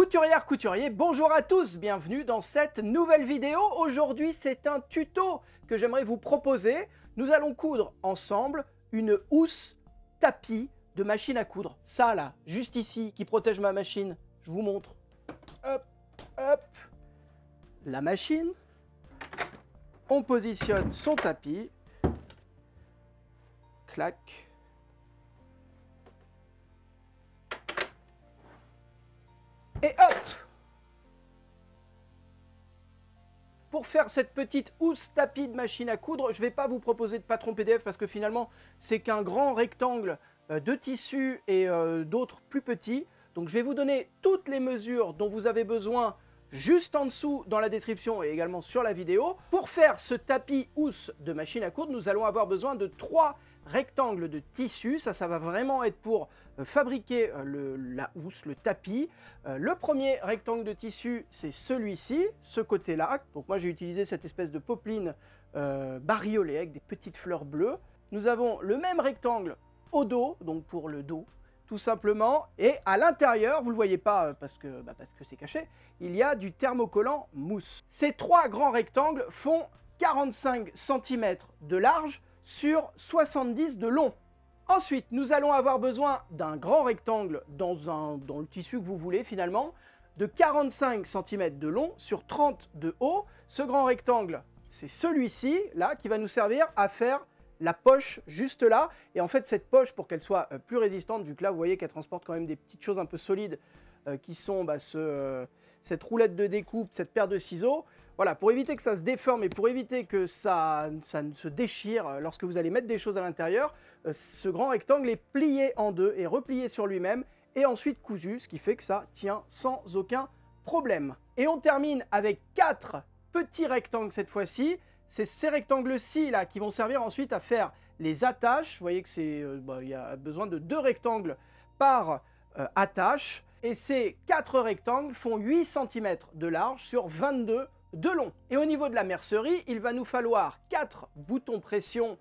Couturière, couturier, bonjour à tous, bienvenue dans cette nouvelle vidéo. Aujourd'hui, c'est un tuto que j'aimerais vous proposer. Nous allons coudre ensemble une housse tapis de machine à coudre. Ça là, juste ici, qui protège ma machine. Je vous montre. Hop, hop. La machine. On positionne son tapis. Clac. Et hop! Pour faire cette petite housse tapis de machine à coudre, je ne vais pas vous proposer de patron PDF parce que finalement, c'est qu'un grand rectangle de tissu et d'autres plus petits. Donc je vais vous donner toutes les mesures dont vous avez besoin juste en dessous dans la description et également sur la vidéo. Pour faire ce tapis housse de machine à coudre, nous allons avoir besoin de 3 rectangles de tissu. Ça va vraiment être pour fabriquer la housse, le tapis. Le premier rectangle de tissu, c'est celui-ci, ce côté-là. Donc moi, j'ai utilisé cette espèce de popeline bariolée avec des petites fleurs bleues. Nous avons le même rectangle au dos, donc pour le dos, tout simplement. Et à l'intérieur, vous ne le voyez pas parce que c'est caché, il y a du thermocollant mousse. Ces 3 grands rectangles font 45 cm de large sur 70 de long. Ensuite, nous allons avoir besoin d'un grand rectangle dans le tissu que vous voulez finalement, de 45 cm de long sur 30 de haut. Ce grand rectangle, c'est celui-ci, là, qui va nous servir à faire la poche juste là. Et en fait, cette poche, pour qu'elle soit plus résistante, vu que là, vous voyez qu'elle transporte quand même des petites choses un peu solides, qui sont cette roulette de découpe, cette paire de ciseaux. Voilà, pour éviter que ça se déforme et pour éviter que ça ne se déchire lorsque vous allez mettre des choses à l'intérieur, ce grand rectangle est plié en deux et replié sur lui-même et ensuite cousu, ce qui fait que ça tient sans aucun problème. Et on termine avec 4 petits rectangles cette fois-ci. C'est ces rectangles-ci là qui vont servir ensuite à faire les attaches. Vous voyez que il y a besoin de 2 rectangles par attache. Et ces 4 rectangles font 8 cm de large sur 22 de long. Et au niveau de la mercerie, il va nous falloir 4 boutons pression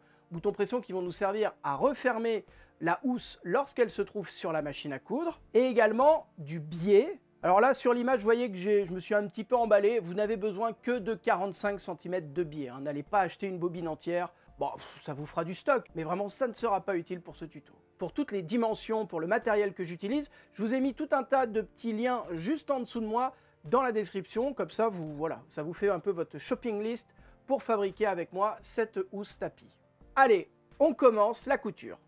qui vont nous servir à refermer la housse lorsqu'elle se trouve sur la machine à coudre. Et également du biais. Alors là, sur l'image, vous voyez que je me suis un petit peu emballé. Vous n'avez besoin que de 45 cm de biais. N'allez pas acheter une bobine entière. Bon, ça vous fera du stock, mais vraiment, ça ne sera pas utile pour ce tuto. Pour toutes les dimensions, pour le matériel que j'utilise, je vous ai mis tout un tas de petits liens juste en dessous de moi dans la description. Comme ça, ça vous fait un peu votre shopping list pour fabriquer avec moi cette housse tapis. Allez, on commence la couture.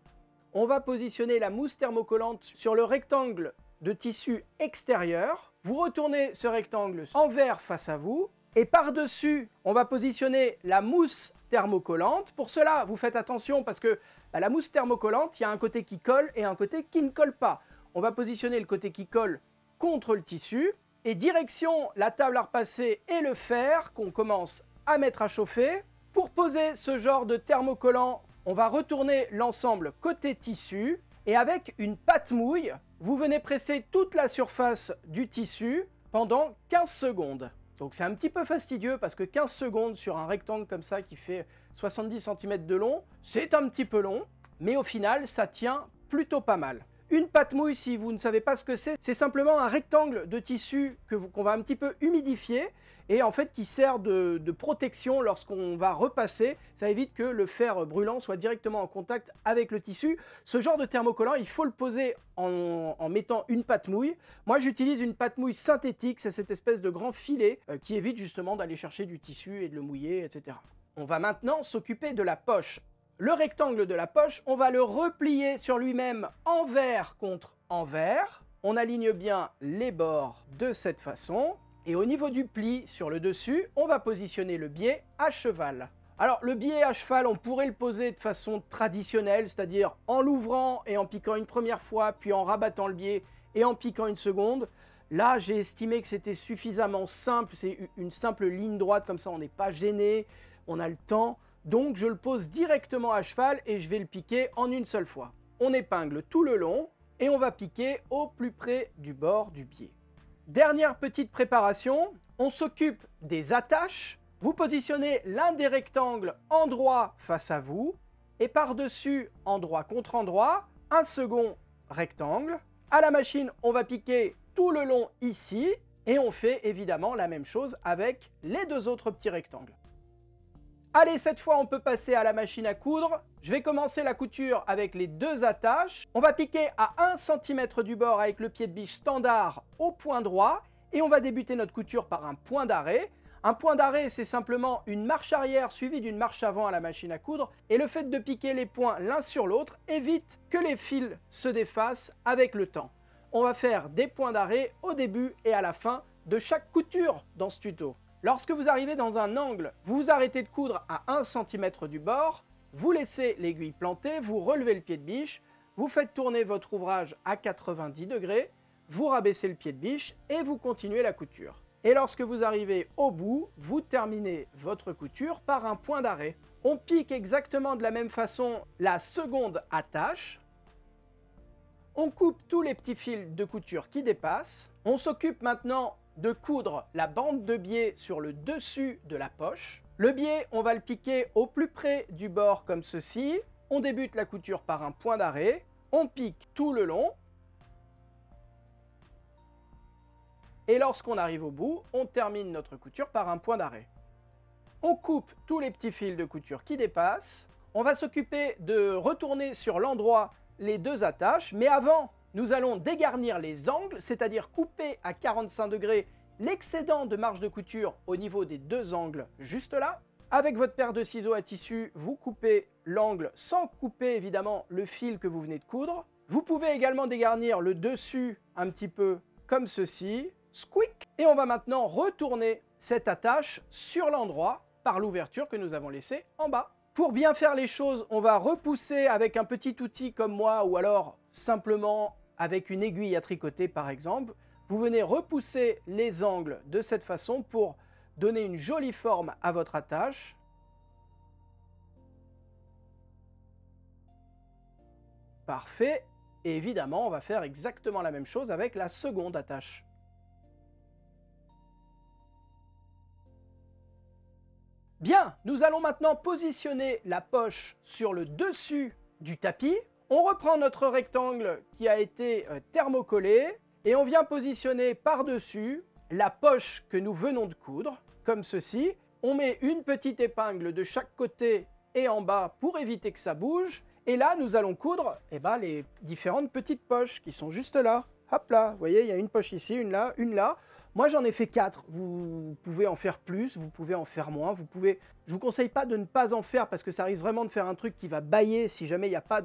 On va positionner la mousse thermocollante sur le rectangle de tissu extérieur. Vous retournez ce rectangle envers face à vous. Et par-dessus, on va positionner la mousse thermocollante. Pour cela, vous faites attention parce que la mousse thermocollante, il y a un côté qui colle et un côté qui ne colle pas. On va positionner le côté qui colle contre le tissu. Et direction la table à repasser et le fer qu'on commence à mettre à chauffer. Pour poser ce genre de thermocollant, on va retourner l'ensemble côté tissu. Et avec une pâte mouille, vous venez presser toute la surface du tissu pendant 15 secondes. Donc c'est un petit peu fastidieux parce que 15 secondes sur un rectangle comme ça qui fait 70 cm de long, c'est un petit peu long, mais au final ça tient plutôt pas mal. Une pâte mouille, si vous ne savez pas ce que c'est simplement un rectangle de tissu qu'on va un petit peu humidifier et en fait qui sert de protection lorsqu'on va repasser. Ça évite que le fer brûlant soit directement en contact avec le tissu. Ce genre de thermocollant, il faut le poser en mettant une pâte mouille. Moi, j'utilise une pâte mouille synthétique, c'est cette espèce de grand filet qui évite justement d'aller chercher du tissu et de le mouiller, etc. On va maintenant s'occuper de la poche. Le rectangle de la poche, on va le replier sur lui-même envers contre envers. On aligne bien les bords de cette façon. Et au niveau du pli sur le dessus, on va positionner le biais à cheval. Alors le biais à cheval, on pourrait le poser de façon traditionnelle, c'est-à-dire en l'ouvrant et en piquant une première fois, puis en rabattant le biais et en piquant une seconde. Là, j'ai estimé que c'était suffisamment simple, c'est une simple ligne droite, comme ça on n'est pas gêné, on a le temps. Donc je le pose directement à cheval et je vais le piquer en une seule fois. On épingle tout le long et on va piquer au plus près du bord du biais. Dernière petite préparation, on s'occupe des attaches. Vous positionnez l'un des rectangles endroit face à vous et par-dessus, endroit contre endroit, un second rectangle. À la machine, on va piquer tout le long ici. Et on fait évidemment la même chose avec les deux autres petits rectangles. Allez, cette fois, on peut passer à la machine à coudre. Je vais commencer la couture avec les deux attaches. On va piquer à 1 cm du bord avec le pied de biche standard au point droit. Et on va débuter notre couture par un point d'arrêt. Un point d'arrêt, c'est simplement une marche arrière suivie d'une marche avant à la machine à coudre. Et le fait de piquer les points l'un sur l'autre évite que les fils se défassent avec le temps. On va faire des points d'arrêt au début et à la fin de chaque couture dans ce tuto. Lorsque vous arrivez dans un angle, vous arrêtez de coudre à 1 cm du bord, vous laissez l'aiguille plantée, vous relevez le pied de biche, vous faites tourner votre ouvrage à 90 degrés, vous rabaissez le pied de biche et vous continuez la couture. Et lorsque vous arrivez au bout, vous terminez votre couture par un point d'arrêt. On pique exactement de la même façon la seconde attache. On coupe tous les petits fils de couture qui dépassent. On s'occupe maintenant de coudre la bande de biais sur le dessus de la poche. Le biais, on va le piquer au plus près du bord comme ceci. On débute la couture par un point d'arrêt. On pique tout le long. Et lorsqu'on arrive au bout, on termine notre couture par un point d'arrêt. On coupe tous les petits fils de couture qui dépassent. On va s'occuper de retourner sur l'endroit les deux attaches, mais avant, nous allons dégarnir les angles, c'est-à-dire couper à 45 degrés l'excédent de marge de couture au niveau des deux angles juste là. Avec votre paire de ciseaux à tissu, vous coupez l'angle sans couper évidemment le fil que vous venez de coudre. Vous pouvez également dégarnir le dessus un petit peu comme ceci, squeak. Et on va maintenant retourner cette attache sur l'endroit par l'ouverture que nous avons laissée en bas. Pour bien faire les choses, on va repousser avec un petit outil comme moi ou alors simplement avec une aiguille à tricoter par exemple. Vous venez repousser les angles de cette façon pour donner une jolie forme à votre attache. Parfait. Et évidemment, on va faire exactement la même chose avec la seconde attache. Bien, nous allons maintenant positionner la poche sur le dessus du tapis. On reprend notre rectangle qui a été thermocollé et on vient positionner par-dessus la poche que nous venons de coudre, comme ceci. On met une petite épingle de chaque côté et en bas pour éviter que ça bouge. Et là, nous allons coudre les différentes petites poches qui sont juste là. Hop là, vous voyez, il y a une poche ici, une là, une là. Moi, j'en ai fait 4. Vous pouvez en faire plus, vous pouvez en faire moins. Je ne vous conseille pas de ne pas en faire parce que ça risque vraiment de faire un truc qui va bâiller si jamais il n'y a pas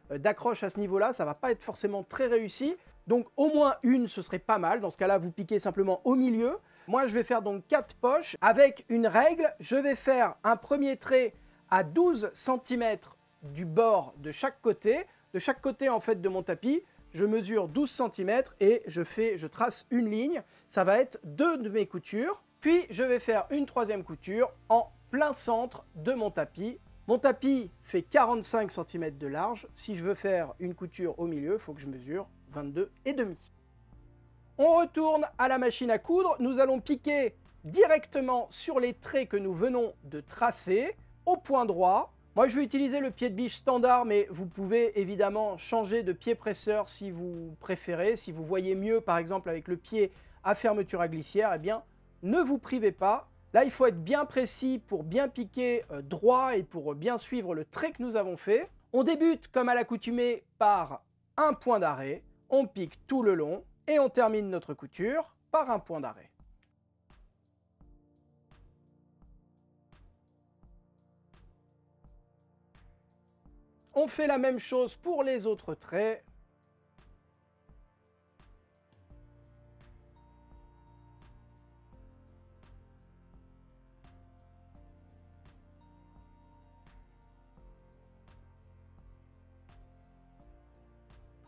d'accroche à ce niveau-là. Ça ne va pas être forcément très réussi. Donc, au moins une, ce serait pas mal. Dans ce cas-là, vous piquez simplement au milieu. Moi, je vais faire donc 4 poches. Avec une règle, je vais faire un premier trait à 12 cm du bord de chaque côté. De chaque côté, en fait, de mon tapis. Je mesure 12 cm et je trace une ligne. Ça va être 2 de mes coutures. Puis, je vais faire une troisième couture en plein centre de mon tapis. Mon tapis fait 45 cm de large. Si je veux faire une couture au milieu, il faut que je mesure 22,5. On retourne à la machine à coudre. Nous allons piquer directement sur les traits que nous venons de tracer au point droit. Moi, je vais utiliser le pied de biche standard, mais vous pouvez évidemment changer de pied presseur si vous préférez. Si vous voyez mieux, par exemple, avec le pied à fermeture à glissière, eh bien, ne vous privez pas. Là, il faut être bien précis pour bien piquer droit et pour bien suivre le trait que nous avons fait. On débute, comme à l'accoutumée, par un point d'arrêt. On pique tout le long et on termine notre couture par un point d'arrêt. On fait la même chose pour les autres traits.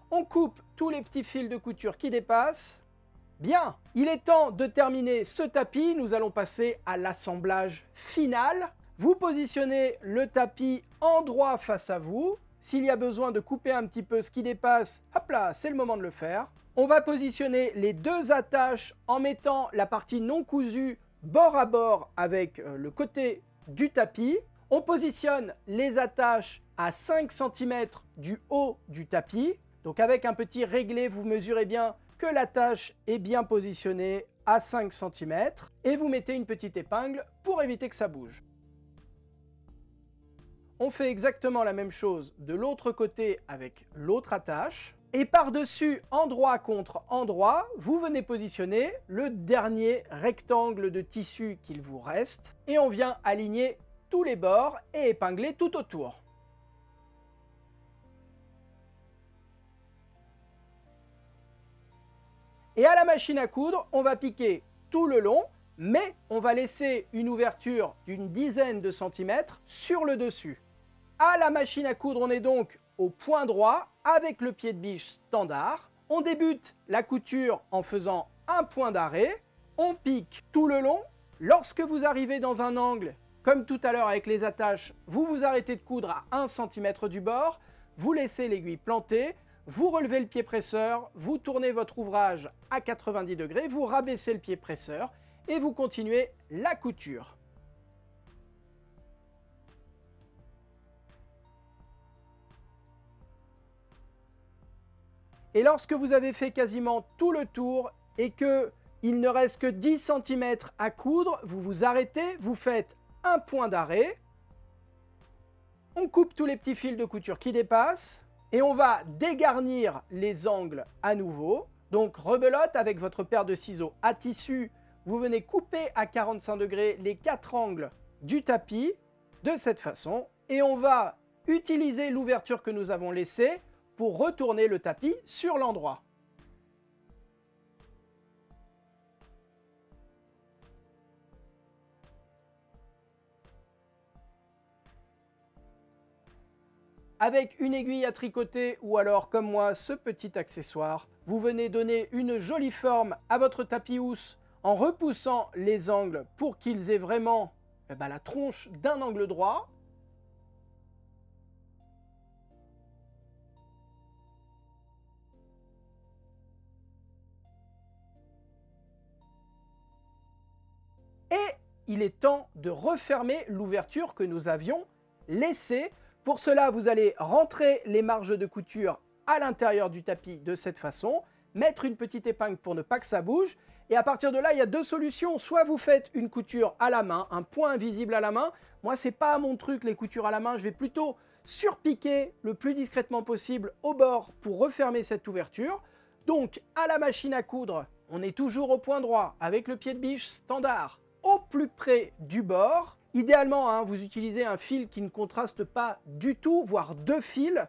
On coupe tous les petits fils de couture qui dépassent. Bien, il est temps de terminer ce tapis. Nous allons passer à l'assemblage final. Vous positionnez le tapis endroit face à vous. S'il y a besoin de couper un petit peu ce qui dépasse, hop là, c'est le moment de le faire. On va positionner les deux attaches en mettant la partie non cousue bord à bord avec le côté du tapis. On positionne les attaches à 5 cm du haut du tapis. Donc avec un petit réglé, vous mesurez bien que l'attache est bien positionnée à 5 cm et vous mettez une petite épingle pour éviter que ça bouge. On fait exactement la même chose de l'autre côté avec l'autre attache. Et par-dessus, endroit contre endroit, vous venez positionner le dernier rectangle de tissu qu'il vous reste. Et on vient aligner tous les bords et épingler tout autour. Et à la machine à coudre, on va piquer tout le long, mais on va laisser une ouverture d'une dizaine de centimètres sur le dessus. À la machine à coudre, on est donc au point droit avec le pied de biche standard. On débute la couture en faisant un point d'arrêt. On pique tout le long. Lorsque vous arrivez dans un angle, comme tout à l'heure avec les attaches, vous vous arrêtez de coudre à 1 cm du bord. Vous laissez l'aiguille plantée. Vous relevez le pied presseur. Vous tournez votre ouvrage à 90 degrés. Vous rabaissez le pied presseur et vous continuez la couture. Et lorsque vous avez fait quasiment tout le tour et qu'il ne reste que 10 cm à coudre, vous vous arrêtez, vous faites un point d'arrêt. On coupe tous les petits fils de couture qui dépassent et on va dégarnir les angles à nouveau. Donc rebelote avec votre paire de ciseaux à tissu, vous venez couper à 45 degrés les 4 angles du tapis de cette façon et on va utiliser l'ouverture que nous avons laissée pour retourner le tapis sur l'endroit. Avec une aiguille à tricoter ou alors comme moi ce petit accessoire, vous venez donner une jolie forme à votre tapis housse en repoussant les angles pour qu'ils aient vraiment la tronche d'un angle droit. Et il est temps de refermer l'ouverture que nous avions laissée. Pour cela, vous allez rentrer les marges de couture à l'intérieur du tapis de cette façon, mettre une petite épingle pour ne pas que ça bouge. Et à partir de là, il y a deux solutions. Soit vous faites une couture à la main, un point invisible à la main. Moi, c'est pas mon truc, les coutures à la main. Je vais plutôt surpiquer le plus discrètement possible au bord pour refermer cette ouverture. Donc, à la machine à coudre, on est toujours au point droit avec le pied de biche standard au plus près du bord. Idéalement, vous utilisez un fil qui ne contraste pas du tout, voire deux fils,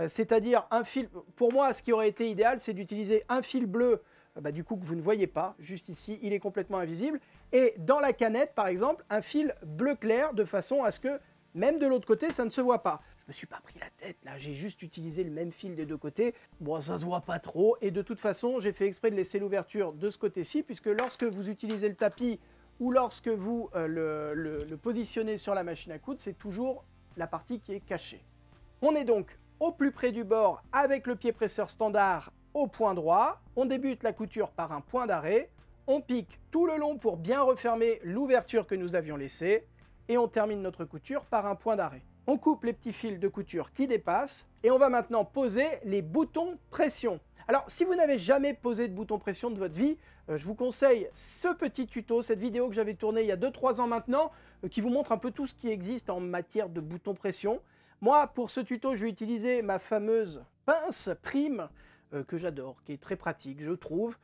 c'est-à-dire un fil. Pour moi, ce qui aurait été idéal, c'est d'utiliser un fil bleu, du coup que vous ne voyez pas, juste ici, il est complètement invisible, et dans la canette, par exemple, un fil bleu clair, de façon à ce que, même de l'autre côté, ça ne se voit pas. Je me suis pas pris la tête, là, j'ai juste utilisé le même fil des deux côtés. Bon, ça se voit pas trop, et de toute façon, j'ai fait exprès de laisser l'ouverture de ce côté-ci, puisque lorsque vous utilisez le tapis, ou lorsque vous le positionnez sur la machine à coudre, c'est toujours la partie qui est cachée. On est donc au plus près du bord avec le pied presseur standard au point droit. On débute la couture par un point d'arrêt. On pique tout le long pour bien refermer l'ouverture que nous avions laissée. Et on termine notre couture par un point d'arrêt. On coupe les petits fils de couture qui dépassent. Et on va maintenant poser les boutons pression. Alors, si vous n'avez jamais posé de bouton pression de votre vie, je vous conseille ce petit tuto, cette vidéo que j'avais tournée il y a 2-3 ans maintenant, qui vous montre un peu tout ce qui existe en matière de bouton pression. Moi, pour ce tuto, je vais utiliser ma fameuse pince prime, que j'adore, qui est très pratique, je trouve,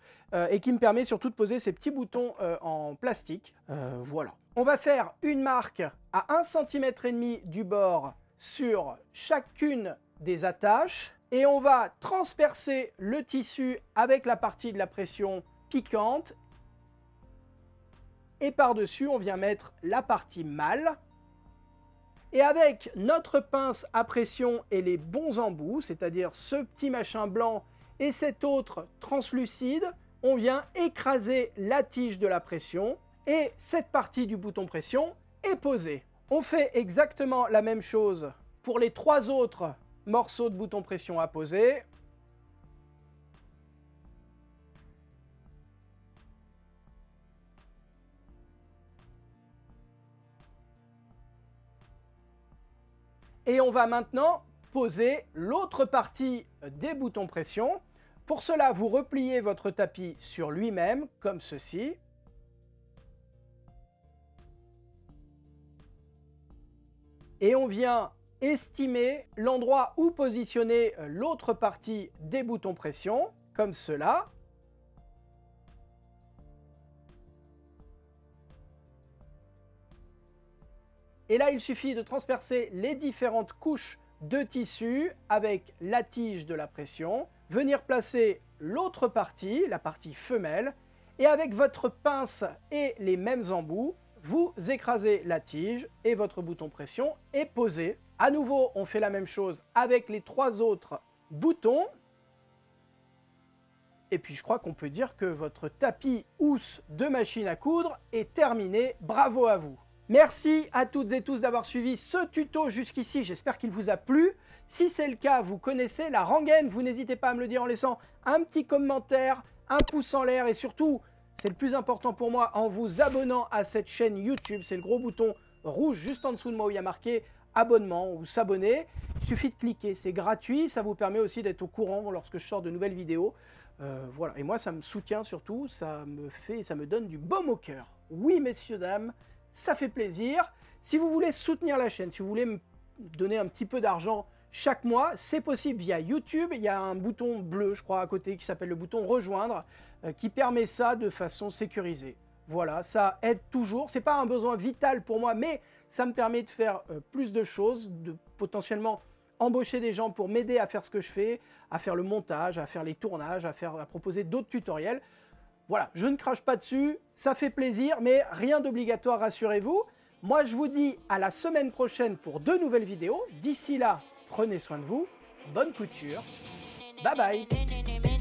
et qui me permet surtout de poser ces petits boutons en plastique. Voilà. On va faire une marque à 1,5 cm du bord sur chacune des attaches. Et on va transpercer le tissu avec la partie de la pression piquante. Et par-dessus, on vient mettre la partie mâle. Et avec notre pince à pression et les bons embouts, c'est-à-dire ce petit machin blanc et cet autre translucide, on vient écraser la tige de la pression. Et cette partie du bouton pression est posée. On fait exactement la même chose pour les 3 autres morceaux de bouton pression à poser. Et on va maintenant poser l'autre partie des boutons pression. Pour cela, vous repliez votre tapis sur lui-même, comme ceci. Et on vient estimer l'endroit où positionner l'autre partie des boutons pression, comme cela. Et là, il suffit de transpercer les différentes couches de tissu avec la tige de la pression, venir placer l'autre partie, la partie femelle, et avec votre pince et les mêmes embouts, vous écrasez la tige et votre bouton pression est posé. À nouveau, on fait la même chose avec les 3 autres boutons. Et puis je crois qu'on peut dire que votre tapis housse de machine à coudre est terminé. Bravo à vous! Merci à toutes et tous d'avoir suivi ce tuto jusqu'ici, j'espère qu'il vous a plu. Si c'est le cas, vous connaissez la rengaine, vous n'hésitez pas à me le dire en laissant un petit commentaire, un pouce en l'air et surtout, c'est le plus important pour moi, en vous abonnant à cette chaîne YouTube. C'est le gros bouton rouge juste en dessous de moi où il y a marqué abonnement ou s'abonner. Il suffit de cliquer, c'est gratuit, ça vous permet aussi d'être au courant lorsque je sors de nouvelles vidéos. Voilà, et moi ça me soutient surtout, ça me donne du baume au cœur. Oui messieurs, dames, ça fait plaisir. Si vous voulez soutenir la chaîne, si vous voulez me donner un petit peu d'argent chaque mois, c'est possible via YouTube. Il y a un bouton bleu, je crois, à côté, qui s'appelle le bouton rejoindre, qui permet ça de façon sécurisée. Voilà, ça aide toujours. C'est pas un besoin vital pour moi, mais ça me permet de faire plus de choses, de potentiellement embaucher des gens pour m'aider à faire ce que je fais, à faire le montage, à faire les tournages, à proposer d'autres tutoriels. Voilà, je ne crache pas dessus, ça fait plaisir, mais rien d'obligatoire, rassurez-vous. Moi, je vous dis à la semaine prochaine pour de nouvelles vidéos. D'ici là, prenez soin de vous, bonne couture, bye bye.